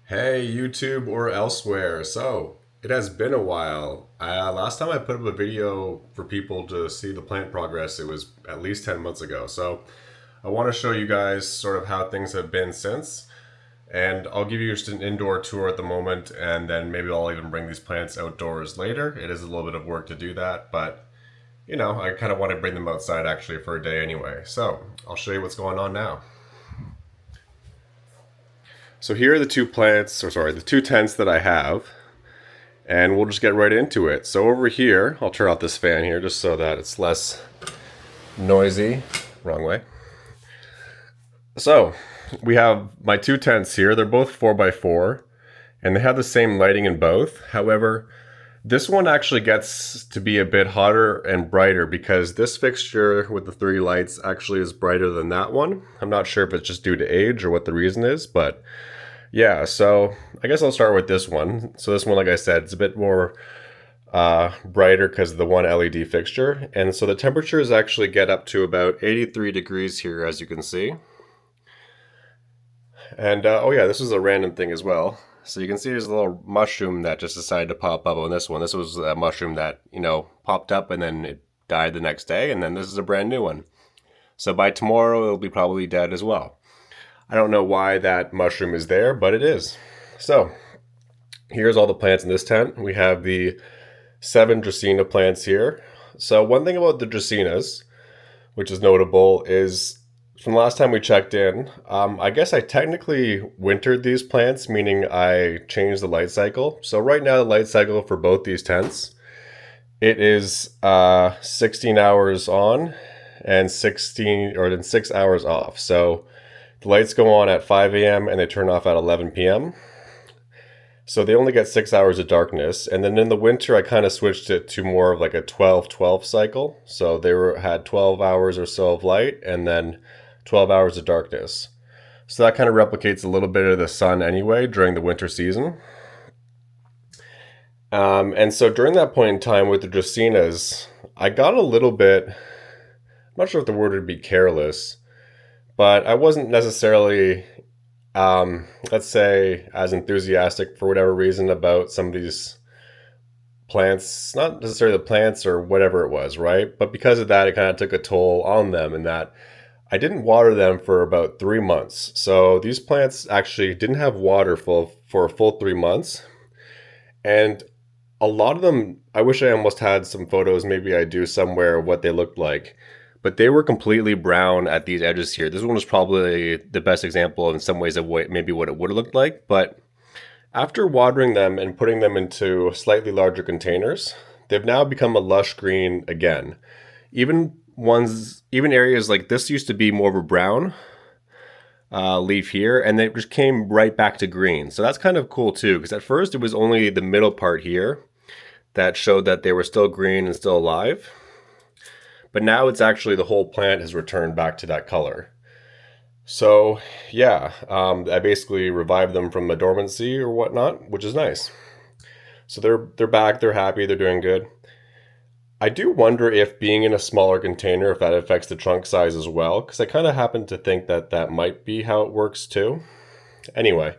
Hey, YouTube or elsewhere. So, it has been a while. Last time I put up a video for people to see the plant progress, it was at least 10 months ago. So, I want to show you guys sort of how things have been since. And I'll give you just an indoor tour at the moment, and then maybe I'll even bring these plants outdoors later. It is a little bit of work to do that, but I kind of want to bring them outside actually for a day anyway. So, I'll show you what's going on now. So here are the two plants, or sorry, the two tents that I have, and we'll just get right into it. So over here, I'll turn off this fan here just so that it's less noisy. Wrong way. So we have my two tents here. They're both 4x4, and they have the same lighting in both. However, this one actually gets to be a bit hotter and brighter because this fixture with the three lights actually is brighter than that one. I'm not sure if it's just due to age or what the reason is, but yeah, so I guess I'll start with this one. So this one, like I said, it's a bit more brighter because of the one LED fixture. And so the temperatures actually get up to about 83 degrees here, as you can see. And oh yeah, this is a random thing as well. So you can see there's a little mushroom that just decided to pop up on this one. This was a mushroom that, popped up and then it died the next day. And then this is a brand new one. So by tomorrow, it'll be probably dead as well. I don't know why that mushroom is there, but it is. So here's all the plants in this tent. We have the 7 Dracaena plants here. So one thing about the Dracaenas, which is notable, is from the last time we checked in, I guess I technically wintered these plants, meaning I changed the light cycle. So right now the light cycle for both these tents, it is 16 hours on and 6 hours off. So the lights go on at 5 a.m. and they turn off at 11 p.m. So they only get 6 hours of darkness. And then in the winter, I kind of switched it to more of like a 12-12 cycle. So had 12 hours or so of light and then 12 hours of darkness. So that kind of replicates a little bit of the sun anyway during the winter season. And so during that point in time with the Dracaenas, I got a little bit, I'm not sure if the word would be careless, but I wasn't necessarily, let's say, as enthusiastic for whatever reason about some of these plants, not necessarily the plants or whatever it was, right? But because of that, it kind of took a toll on them in that I didn't water them for about 3 months. So these plants actually didn't have water for a full 3 months. And a lot of them, I wish I almost had some photos, maybe I do somewhere, of what they looked like. But they were completely brown at these edges here. This one was probably the best example in some ways of maybe what it would have looked like. But after watering them and putting them into slightly larger containers, they've now become a lush green again. Even areas like this used to be more of a brown leaf here, and it just came right back to green. So that's kind of cool too, because at first it was only the middle part here that showed that they were still green and still alive. But now it's actually the whole plant has returned back to that color. So yeah, I basically revived them from a dormancy or whatnot, which is nice. So they're back, they're happy, they're doing good. I do wonder if being in a smaller container, if that affects the trunk size as well, because I kind of happen to think that that might be how it works too. Anyway,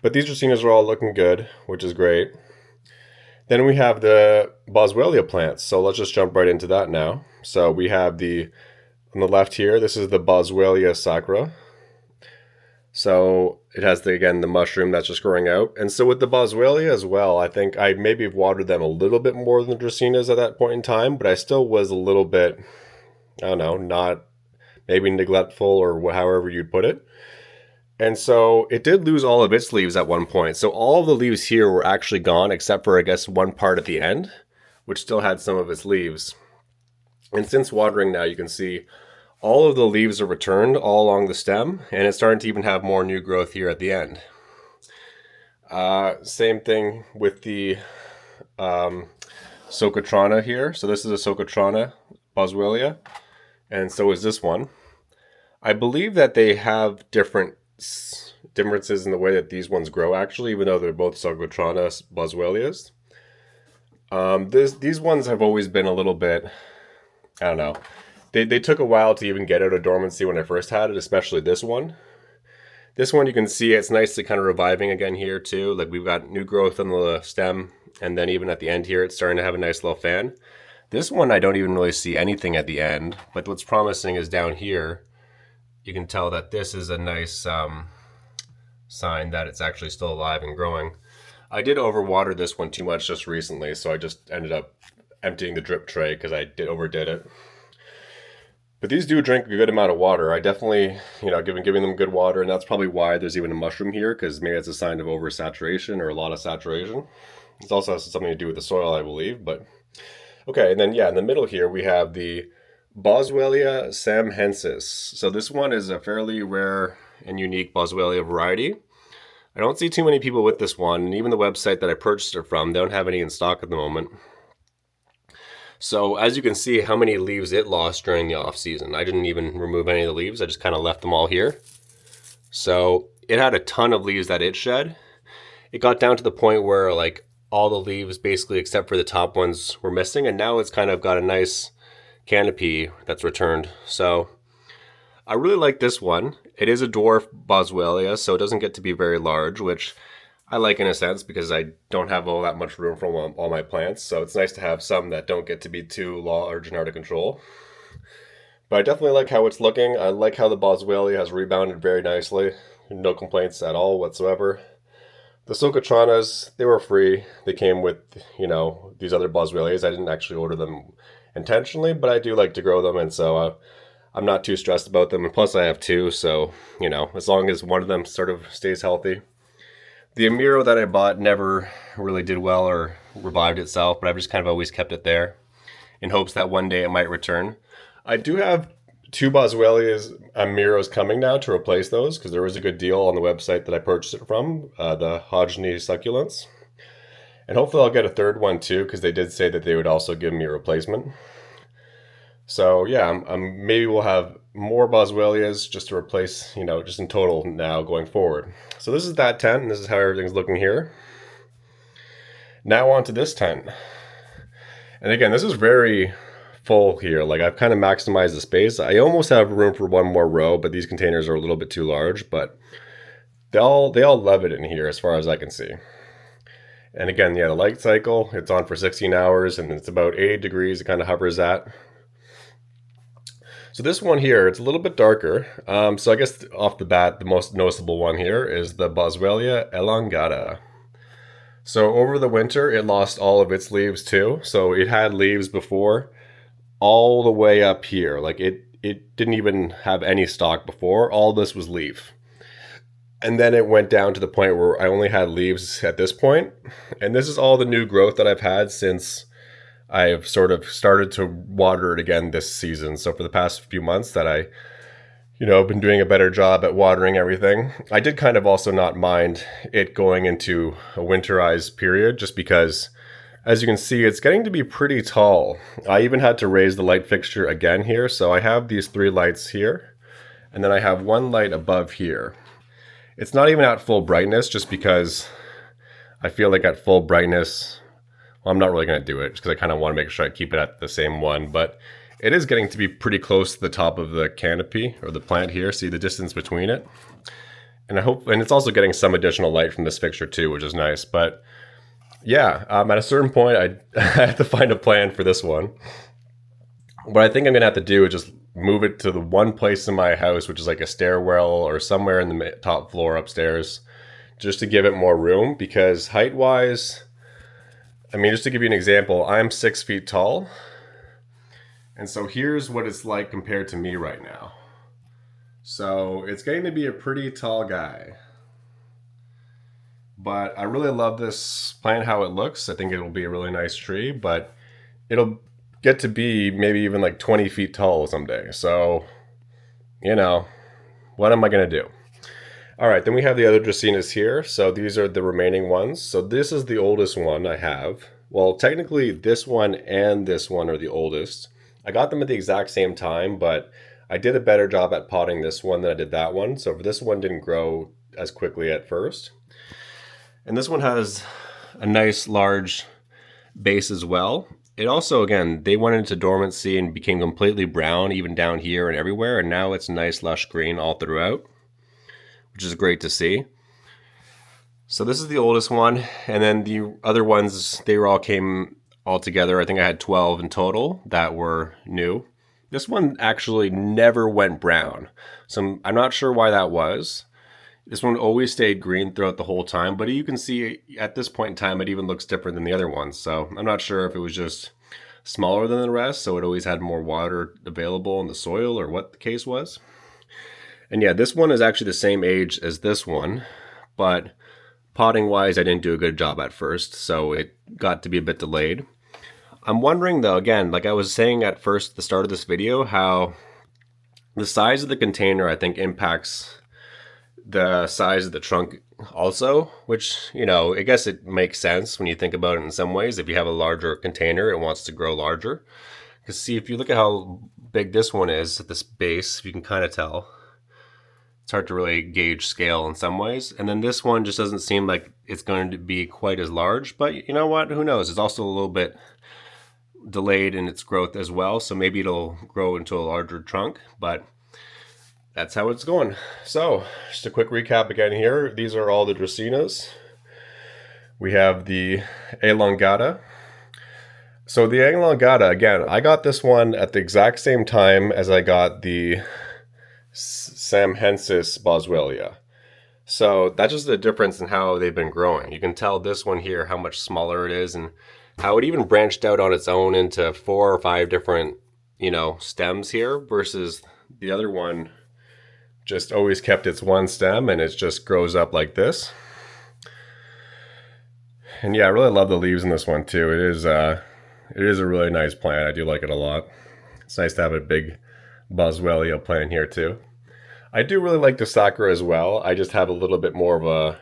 but these Dracaenas are all looking good, which is great. Then we have the Boswellia plants, so let's just jump right into that now. So we have on the left here, this is the Boswellia Sacra. So it has, again, the mushroom that's just growing out. And so with the Boswellia as well, I think I maybe have watered them a little bit more than the Dracaenas at that point in time, but I still was a little bit, I don't know, not maybe neglectful or however you'd put it. And so it did lose all of its leaves at one point. So all of the leaves here were actually gone except for, I guess, one part at the end, which still had some of its leaves. And since watering now, you can see all of the leaves are returned all along the stem, and it's starting to even have more new growth here at the end. Same thing with the Socotrana here. So this is a Socotrana Boswellia, and so is this one. I believe that they have differences in the way that these ones grow, actually, even though they're both Socotrana Boswellias. These ones have always been a little bit, I don't know. They took a while to even get out of dormancy when I first had it, especially this one. This one you can see it's nicely kind of reviving again here too. Like we've got new growth on the stem, and then even at the end here it's starting to have a nice little fan. This one I don't even really see anything at the end, but what's promising is down here. You can tell that this is a nice sign that it's actually still alive and growing. I did overwater this one too much just recently, so I just ended up emptying the drip tray because I overdid it. But these do drink a good amount of water. I definitely, giving them good water, and that's probably why there's even a mushroom here, because maybe it's a sign of oversaturation or a lot of saturation. It also has something to do with the soil, I believe. But okay, and then in the middle here we have the Boswellia Samhaensis. So this one is a fairly rare and unique Boswellia variety. I don't see too many people with this one, and even the website that I purchased it from, they don't have any in stock at the moment. So as you can see how many leaves it lost during the off season. I didn't even remove any of the leaves. I just kind of left them all here. So it had a ton of leaves that it shed. It got down to the point where like all the leaves basically except for the top ones were missing. And now it's kind of got a nice canopy that's returned. So I really like this one. It is a dwarf Boswellia, so it doesn't get to be very large, which I like in a sense because I don't have all that much room for all my plants. So it's nice to have some that don't get to be too large and hard to control. But I definitely like how it's looking. I like how the Boswellia has rebounded very nicely. No complaints at all whatsoever. The Socotranas, they were free. They came with, these other Boswellias. I didn't actually order them intentionally, but I do like to grow them, and so I'm not too stressed about them. And plus I have two, so, as long as one of them sort of stays healthy. The Amiro that I bought never really did well or revived itself, but I've just kind of always kept it there in hopes that one day it might return. I do have two Boswellias Amiros coming now to replace those because there was a good deal on the website that I purchased it from, the Hodgeny succulents. And hopefully I'll get a third one too because they did say that they would also give me a replacement. So yeah, maybe we'll have more Boswellias just to replace, just in total now going forward. So this is that tent, and this is how everything's looking here. Now on to this tent. And again, this is very full here. Like I've kind of maximized the space. I almost have room for one more row, but these containers are a little bit too large, but they all love it in here as far as I can see. And again, the light cycle, it's on for 16 hours and it's about 80 degrees. It kind of hovers at. So this one here, it's a little bit darker. So I guess off the bat, the most noticeable one here is the Boswellia Elongata. So over the winter, it lost all of its leaves too. So it had leaves before all the way up here. Like it didn't even have any stalk before. All this was leaf. And then it went down to the point where I only had leaves at this point. And this is all the new growth that I've had since I've sort of started to water it again this season. So for the past few months that I, been doing a better job at watering everything. I did kind of also not mind it going into a winterized period just because, as you can see, it's getting to be pretty tall. I even had to raise the light fixture again here. So I have these 3 lights here, and then I have 1 light above here. It's not even at full brightness just because I feel like at full brightness, well, I'm not really going to do it just because I kind of want to make sure I keep it at the same one, but it is getting to be pretty close to the top of the canopy or the plant here. See the distance between it? And it's also getting some additional light from this fixture too, which is nice. But yeah, at a certain point, I have to find a plan for this one. What I think I'm going to have to do is just move it to the one place in my house, which is like a stairwell or somewhere in the top floor upstairs, just to give it more room. Because height-wise, just to give you an example, I'm 6 feet tall. And so here's what it's like compared to me right now. So it's going to be a pretty tall guy. But I really love this plant, how it looks. I think it'll be a really nice tree, but it'll get to be maybe even like 20 feet tall someday. So, what am I going to do? All right, then we have the other Dracaenas here. So these are the remaining ones. So this is the oldest one I have. Well, technically this one and this one are the oldest. I got them at the exact same time, but I did a better job at potting this one than I did that one. So this one didn't grow as quickly at first. And this one has a nice large base as well. It also, again, they went into dormancy and became completely brown, even down here and everywhere. And now it's nice lush green all throughout, which is great to see. So this is the oldest one, and then the other ones, they all came all together. I think I had 12 in total that were new. This one actually never went brown, so I'm not sure why that was. This one always stayed green throughout the whole time, but you can see at this point in time it even looks different than the other ones. So I'm not sure if it was just smaller than the rest, so it always had more water available in the soil, or what the case was. And yeah, this one is actually the same age as this one, but potting wise, I didn't do a good job at first, so it got to be a bit delayed. I'm wondering though, again, like I was saying at first at the start of this video, how the size of the container I think impacts the size of the trunk also, which, you know, I guess it makes sense when you think about it in some ways. If you have a larger container, it wants to grow larger. Because see, if you look at how big this one is at this base, if you can kind of tell, it's hard to really gauge scale in some ways. And then this one just doesn't seem like it's going to be quite as large, but you know what? Who knows? It's also a little bit delayed in its growth as well. So maybe it'll grow into a larger trunk, but that's how it's going. So just a quick recap again here. These are all the Dracaenas. We have the Elongata. So the Elongata, again, I got this one at the exact same time as I got the Samhaensis Boswellia. So that's just the difference in how they've been growing. You can tell this one here how much smaller it is, and how it even branched out on its own into 4 or 5 different, stems here, versus the other one just always kept its one stem and it just grows up like this. And yeah, I really love the leaves in this one too. It is a really nice plant. I do like it a lot. It's nice to have a big Boswellia plant here too. I do really like the Sacra as well. I just have a little bit more of a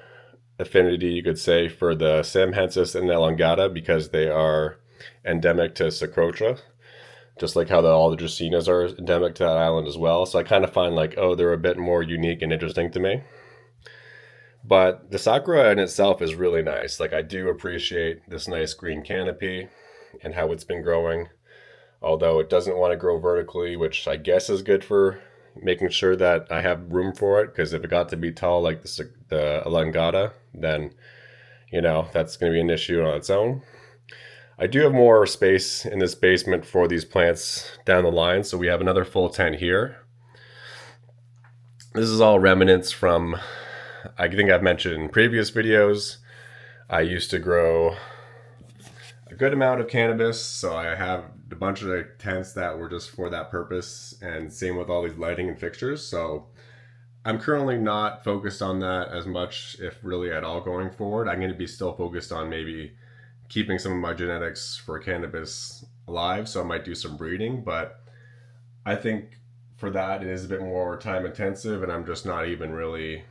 affinity, you could say, for the Samhaensis and Elongata because they are endemic to Sacra, just like how all the Dracaenas are endemic to that island as well. So I kind of find like, they're a bit more unique and interesting to me. But the Sacra in itself is really nice. Like, I do appreciate this nice green canopy and how it's been growing. Although it doesn't want to grow vertically, which I guess is good for making sure that I have room for it. Because if it got to be tall like the Elongata, then, that's going to be an issue on its own. I do have more space in this basement for these plants down the line. So we have another full tent here. This is all remnants from, I think I've mentioned in previous videos, I used to grow a good amount of cannabis. So I have a bunch of tents that were just for that purpose, and same with all these lighting and fixtures. So I'm currently not focused on that as much, if really at all, going forward. I'm going to be still focused on maybe keeping some of my genetics for cannabis alive, so I might do some breeding, but I think for that it is a bit more time intensive, and I'm just not even really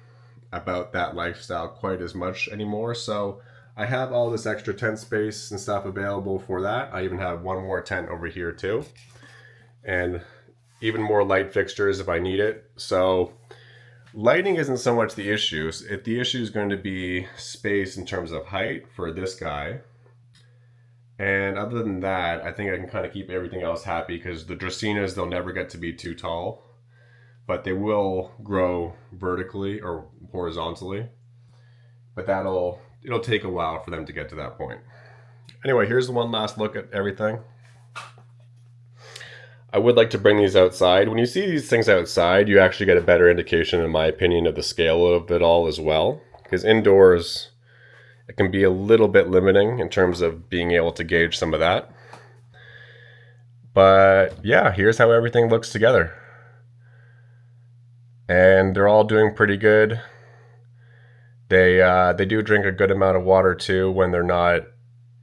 about that lifestyle quite as much anymore. So I have all this extra tent space and stuff available for that. I even have one more tent over here too, and even more light fixtures if I need it. So lighting isn't so much the issue. If the issue is going to be space in terms of height for this guy. And other than that, I think I can kind of keep everything else happy, because the Dracaenas, they'll never get to be too tall, but they will grow vertically or horizontally. But it'll take a while for them to get to that point. Anyway, here's one last look at everything. I would like to bring these outside. When you see these things outside, you actually get a better indication, in my opinion, of the scale of it all as well. Because indoors, it can be a little bit limiting in terms of being able to gauge some of that. But yeah, here's how everything looks together. And they're all doing pretty good. They do drink a good amount of water too when they're not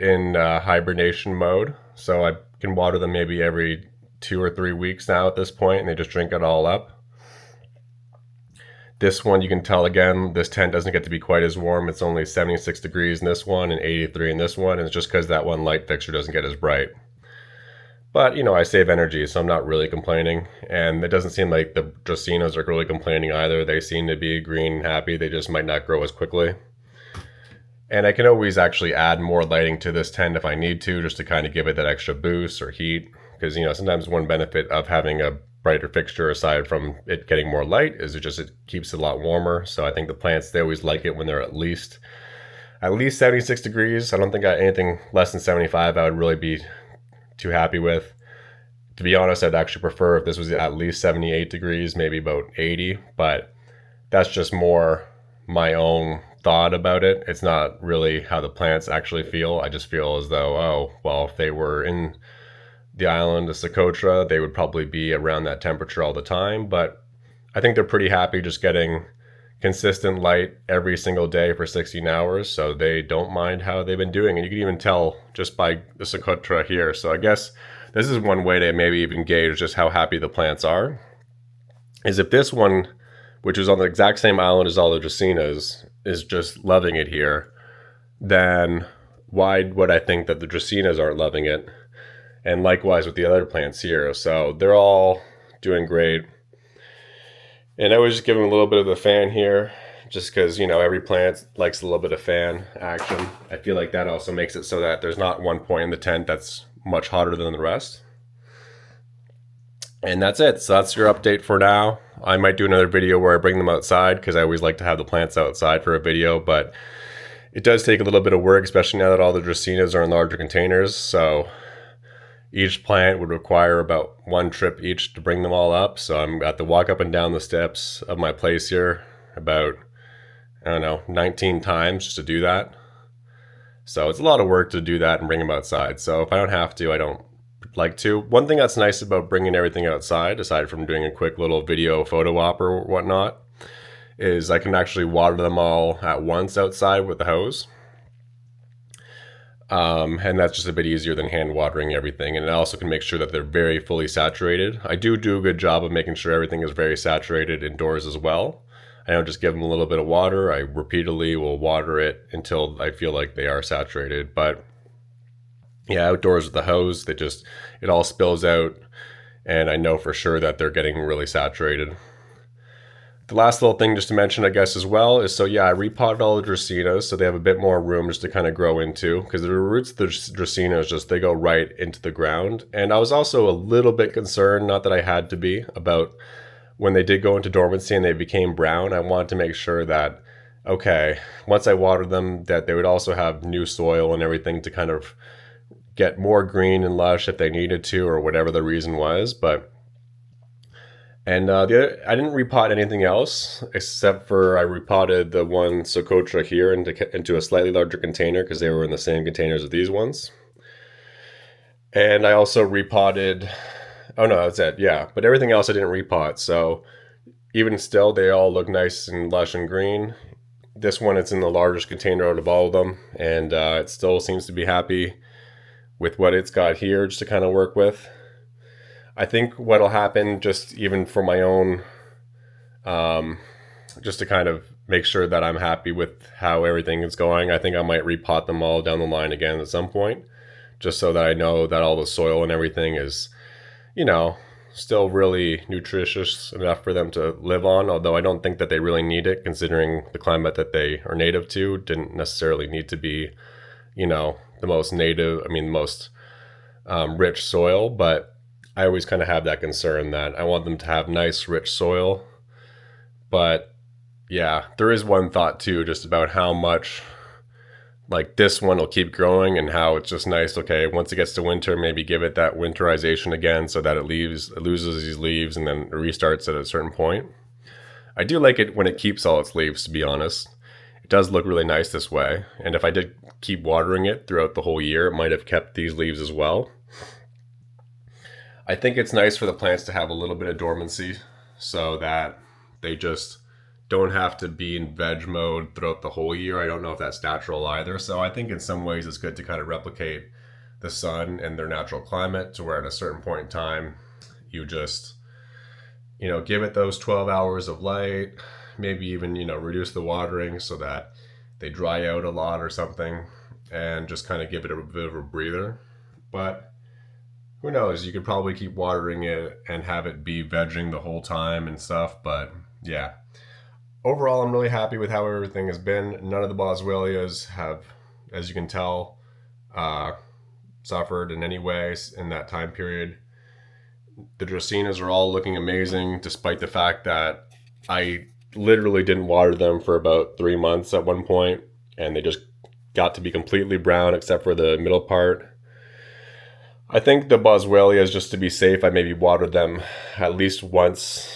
in hibernation mode. So I can water them maybe every 2 or 3 weeks now at this point, and they just drink it all up. This one, you can tell again, this tent doesn't get to be quite as warm. It's only 76 degrees in this one and 83 in this one. And it's just because that one light fixture doesn't get as bright. But, I save energy, so I'm not really complaining. And it doesn't seem like the Dracaenas are really complaining either. They seem to be green and happy. They just might not grow as quickly. And I can always actually add more lighting to this tent if I need to, just to kind of give it that extra boost or heat. Because, sometimes one benefit of having a brighter fixture aside from it getting more light is it keeps it a lot warmer. So I think the plants, they always like it when they're at least 76 degrees. I don't think anything less than 75 I would really be too happy with. To be honest, I'd actually prefer if this was at least 78 degrees, maybe about 80, but that's just more my own thought about it. It's not really how the plants actually feel. I just feel as though, oh, well, if they were in the island of Socotra, they would probably be around that temperature all the time. But I think they're pretty happy just getting consistent light every single day for 16 hours. So they don't mind how they've been doing. And you can even tell just by the Socotra here. So I guess this is one way to maybe even gauge just how happy the plants are, is if this one, which is on the exact same island as all the Dracaenas, is just loving it here, then why would I think that the Dracaenas aren't loving it? And likewise with the other plants here. So they're all doing great. And I was just giving a little bit of a fan here, just because, every plant likes a little bit of fan action. I feel like that also makes it so that there's not one point in the tent that's much hotter than the rest. And that's it. So that's your update for now. I might do another video where I bring them outside, because I always like to have the plants outside for a video, but it does take a little bit of work, especially now that all the Dracaenas are in larger containers. So each plant would require about one trip each to bring them all up. So I'm got to walk up and down the steps of my place here about, 19 times just to do that. So it's a lot of work to do that and bring them outside. So if I don't have to, I don't like to. One thing that's nice about bringing everything outside, aside from doing a quick little video photo op or whatnot, is I can actually water them all at once outside with the hose. And that's just a bit easier than hand watering everything. And it also can make sure that they're very fully saturated. I do a good job of making sure everything is very saturated indoors as well. I don't just give them a little bit of water. I repeatedly will water it until I feel like they are saturated. But yeah, outdoors with the hose, it all spills out, and I know for sure that they're getting really saturated. The last little thing just to mention, I guess, as well, is I repotted all the Dracaenas, so they have a bit more room just to kind of grow into, because the roots of the Dracaenas, they go right into the ground. And I was also a little bit concerned, not that I had to be, about when they did go into dormancy and they became brown. I wanted to make sure that, okay, once I watered them, that they would also have new soil and everything to kind of get more green and lush if they needed to, or whatever the reason was. I didn't repot anything else except for I repotted the one Socotra here into a slightly larger container, because they were in the same containers as these ones. And I also repotted, oh no, that's it, yeah. But everything else I didn't repot, so even still, they all look nice and lush and green. This one, it's in the largest container out of all of them, and it still seems to be happy with what it's got here just to kind of work with. I think what'll happen, just even for my own, just to kind of make sure that I'm happy with how everything is going, I think I might repot them all down the line again at some point, just so that I know that all the soil and everything is, still really nutritious enough for them to live on, although I don't think that they really need it, considering the climate that they are native to didn't necessarily need to be, the most rich soil. But I always kind of have that concern that I want them to have nice, rich soil. But yeah, there is one thought too, just about how much like this one will keep growing, and how it's just nice. Okay, once it gets to winter, maybe give it that winterization again, so that it loses these leaves and then it restarts at a certain point. I do like it when it keeps all its leaves, to be honest. It does look really nice this way. And if I did keep watering it throughout the whole year, it might have kept these leaves as well. I think it's nice for the plants to have a little bit of dormancy, so that they just don't have to be in veg mode throughout the whole year. I don't know if that's natural either. So I think in some ways it's good to kind of replicate the sun and their natural climate, to where at a certain point in time, you just, give it those 12 hours of light, maybe even, reduce the watering so that they dry out a lot or something, and just kind of give it a bit of a breather. But who knows, you could probably keep watering it and have it be vegging the whole time and stuff. But yeah, overall, I'm really happy with how everything has been. None of the Boswellias have, as you can tell, suffered in any way in that time period. The Dracaenas are all looking amazing, despite the fact that I literally didn't water them for about 3 months at one point, and they just got to be completely brown except for the middle part. I think the Boswellia, just to be safe, I maybe watered them at least once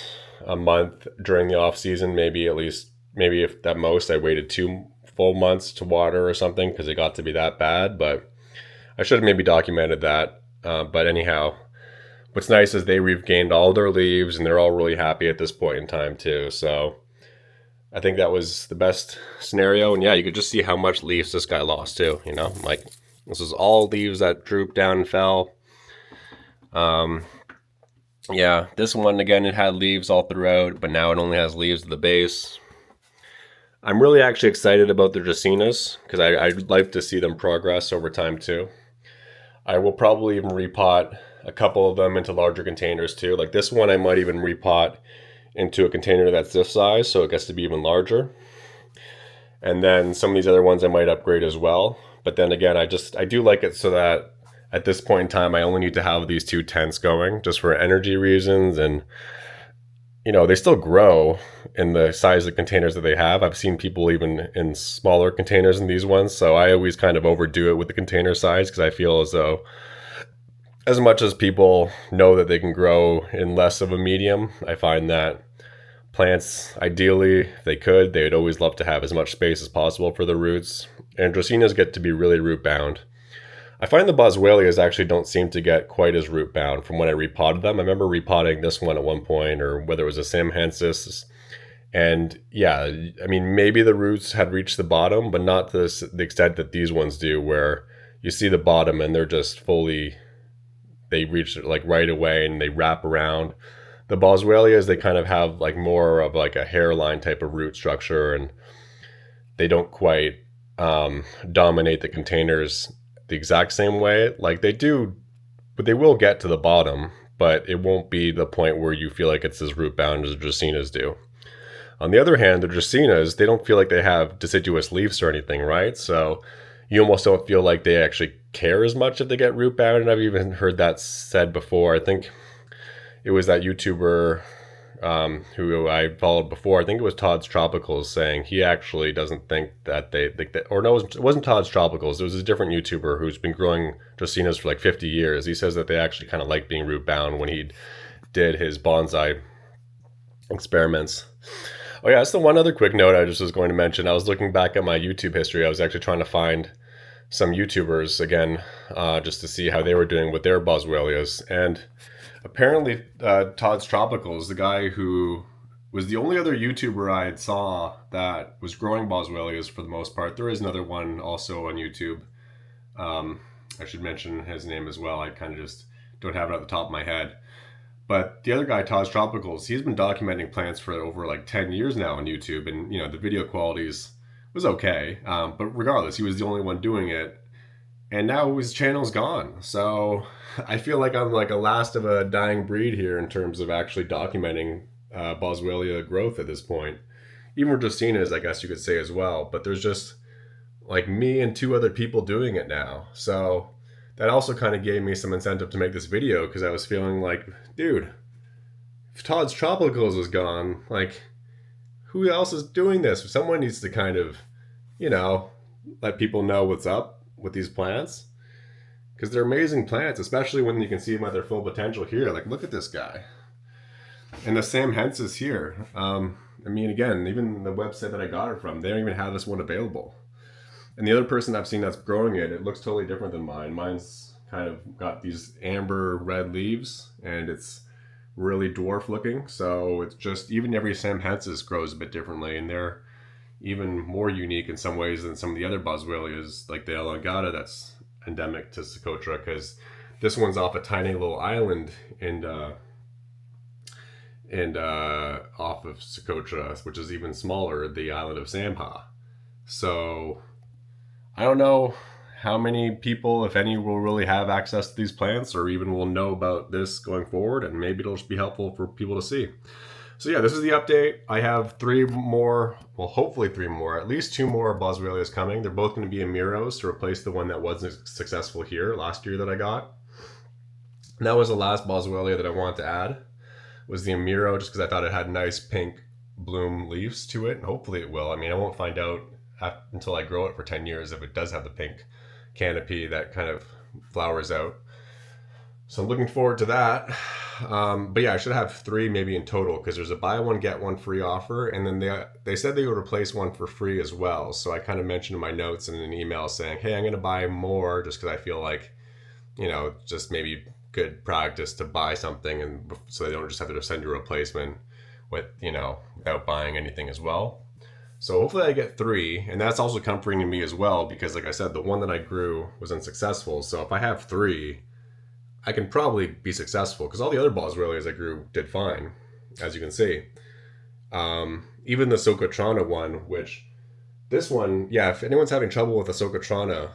a month during the off season. Maybe at least, maybe if at most I waited 2 full months to water or something because it got to be that bad. But I should have maybe documented that. But anyhow, what's nice is they regained all their leaves and they're all really happy at this point in time too. So I think that was the best scenario. And yeah, you could just see how much leaves this guy lost too. Like this is all leaves that drooped down and fell. Yeah, this one again, it had leaves all throughout, but now it only has leaves at the base. I'm really actually excited about the Dracaenas because I'd like to see them progress over time too. I will probably even repot a couple of them into larger containers too. Like this one, I might even repot into a container that's this size, so it gets to be even larger. And then some of these other ones I might upgrade as well. But then again, I do like it so that at this point in time, I only need to have these 2 tents going just for energy reasons. And, they still grow in the size of containers that they have. I've seen people even in smaller containers than these ones. So I always kind of overdo it with the container size because I feel as though as much as people know that they can grow in less of a medium, I find that plants, ideally, if they could, they would always love to have as much space as possible for their roots. And Dracaenas get to be really root bound. I find the Boswellias actually don't seem to get quite as root bound from when I repotted them. I remember repotting this one at one point, or whether it was a Samhaensis. And yeah, I mean, maybe the roots had reached the bottom, but not to the extent that these ones do, where you see the bottom and they're just fully, they reach it like right away and they wrap around. The Boswellias, they kind of have like more of like a hairline type of root structure, and they don't quite dominate the containers the exact same way. Like they do, but they will get to the bottom, but it won't be the point where you feel like it's as root bound as the Dracaenas do. On the other hand, the Dracaenas, they don't feel like they have deciduous leaves or anything, right? So you almost don't feel like they actually care as much if they get root bound. And I've even heard that said before. I think it was that YouTuber who I followed before. I think it was Todd's Tropicals, saying he actually doesn't think that or no, it wasn't Todd's Tropicals. It was a different YouTuber who's been growing Dracaenas for like 50 years. He says that they actually kind of like being root bound when he did his bonsai experiments. Oh yeah, that's the one other quick note I just was going to mention. I was looking back at my YouTube history. I was actually trying to find some YouTubers again, just to see how they were doing with their Boswellias. And apparently, Todd's Tropicals, the guy who was the only other YouTuber I had saw that was growing Boswellias for the most part. There is another one also on YouTube. I should mention his name as well. I kind of just don't have it at the top of my head. But the other guy, Todd's Tropicals, he's been documenting plants for over like 10 years now on YouTube. And, the video qualities was okay. But regardless, he was the only one doing it. And now his channel's gone. So I feel like I'm like a last of a dying breed here in terms of actually documenting Boswellia growth at this point. Even Dracaenas, I guess you could say as well. But there's just like me and 2 other people doing it now. So that also kind of gave me some incentive to make this video, because I was feeling like, dude, if Todd's Tropicals is gone, like, who else is doing this? Someone needs to kind of, let people know what's up with these plants, because they're amazing plants, especially when you can see them at their full potential here. Like, look at this guy. And the Samhaensis here. I mean, again, even the website that I got it from, they don't even have this one available. And the other person I've seen that's growing it, it looks totally different than mine. Mine's kind of got these amber red leaves, and it's really dwarf looking. So it's just, even every Samhaensis grows a bit differently, and they're even more unique in some ways than some of the other Boswellias, like the Elongata that's endemic to Socotra, because this one's off a tiny little island and off of Socotra, which is even smaller, the island of Samha. So I don't know how many people, if any, will really have access to these plants or even will know about this going forward, and maybe it'll just be helpful for people to see. So yeah, this is the update. I have 3 more, well, hopefully 3 more, at least 2 more Boswellias coming. They're both going to be in Miros to replace the one that wasn't successful here last year that I got. And that was the last Boswellia that I wanted to add, was the Amiro, just because I thought it had nice pink bloom leaves to it, and hopefully it will. I mean, I won't find out until I grow it for 10 years if it does have the pink canopy that kind of flowers out. So I'm looking forward to that. But yeah, I should have 3 maybe in total, because there's a buy one get one free offer, and then they said they would replace one for free as well. So I kind of mentioned in my notes in an email saying, hey, I'm going to buy more just because I feel like, just maybe good practice to buy something, and so they don't just have to send you a replacement with, without buying anything as well. So hopefully I get 3, and that's also comforting to me as well, because like I said, the one that I grew was unsuccessful. So if I have 3, I can probably be successful, because all the other Boswellias I grew did fine, as you can see. Even the Socotrana one, which this one, yeah, if anyone's having trouble with the Socotrana,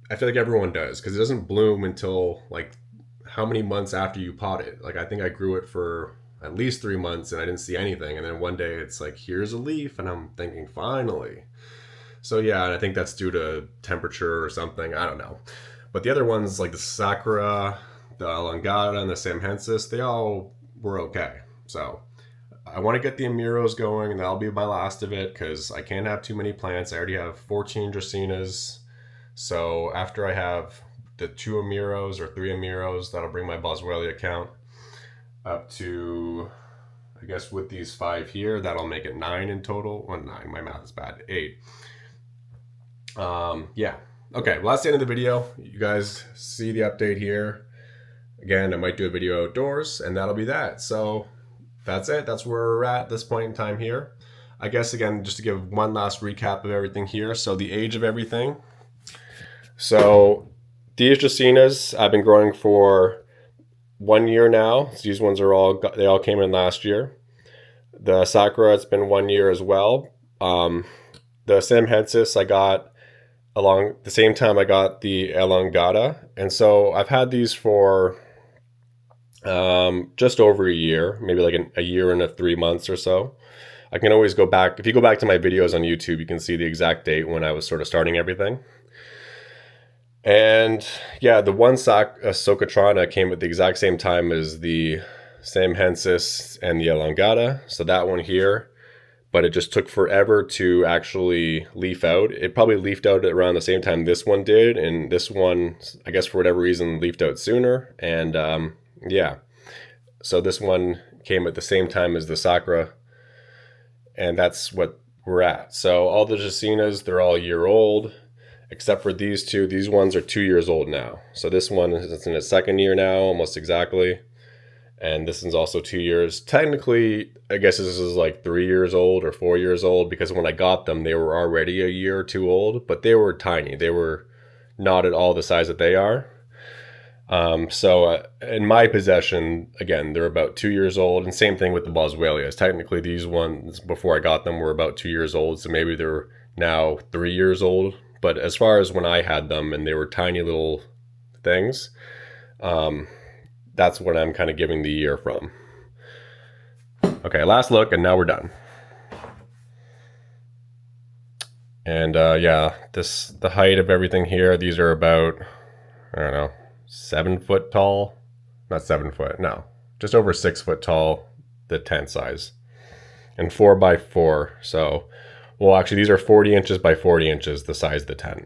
I feel like everyone does, because it doesn't bloom until like how many months after you pot it. Like I think I grew it for at least 3 months and I didn't see anything, and then one day it's like, here's a leaf, and I'm thinking, finally. So yeah, and I think that's due to temperature or something, I don't know. But the other ones, like the Sacra, the Elongata, and the Samhaensis, they all were okay. So I want to get the Amiros going, and that'll be my last of it, because I can't have too many plants. I already have 14 Dracaenas. So after I have the 2 Amiros or 3 Amiros, that'll bring my Boswellia count up to, I guess with these 5 here, that'll make it 9 in total. Well, 9, my math is bad. 8. Yeah. Okay, well, that's the end of the video. You guys see the update here. Again, I might do a video outdoors, and that'll be that. So that's it. That's where we're at this point in time here. I guess, again, just to give one last recap of everything here. So the age of everything. So these Dracaenas I've been growing for 1 year now. So these ones they all came in last year. The Sacra, it's been 1 year as well. The Samhaensis I got along the same time I got the Elongata. And so I've had these for just over a year, maybe like a year and 3 months or so. I can always go back. If you go back to my videos on YouTube, you can see the exact date when I was sort of starting everything. And yeah, the one Socotrana came at the exact same time as the Samhaensis and the Elongata. So that one here, but it just took forever to actually leaf out. It probably leafed out around the same time this one did, and this one, I guess for whatever reason, leafed out sooner. And yeah, so this one came at the same time as the Sacra, and that's what we're at. So all the Dracaenas, they're all a year old, except for these 2. These ones are 2 years old now. So this one is in its 2nd year now, almost exactly. And this one's also 2 years. Technically, I guess this is like 3 years old or 4 years old, because when I got them, they were already a year or 2 old, but they were tiny. They were not at all the size that they are. So in my possession, again, they're about 2 years old, and same thing with the Boswellias. Technically, these ones, before I got them, were about 2 years old, so maybe they're now 3 years old. But as far as when I had them and they were tiny little things, that's what I'm kind of giving the year from. Okay, last look, and now we're done. And yeah, the height of everything here, these are about, I don't know, 7 foot tall. Not 7 foot, no. Just over 6 foot tall, the tent size. And 4 by 4, so, well, actually, these are 40 inches by 40 inches, the size of the tent.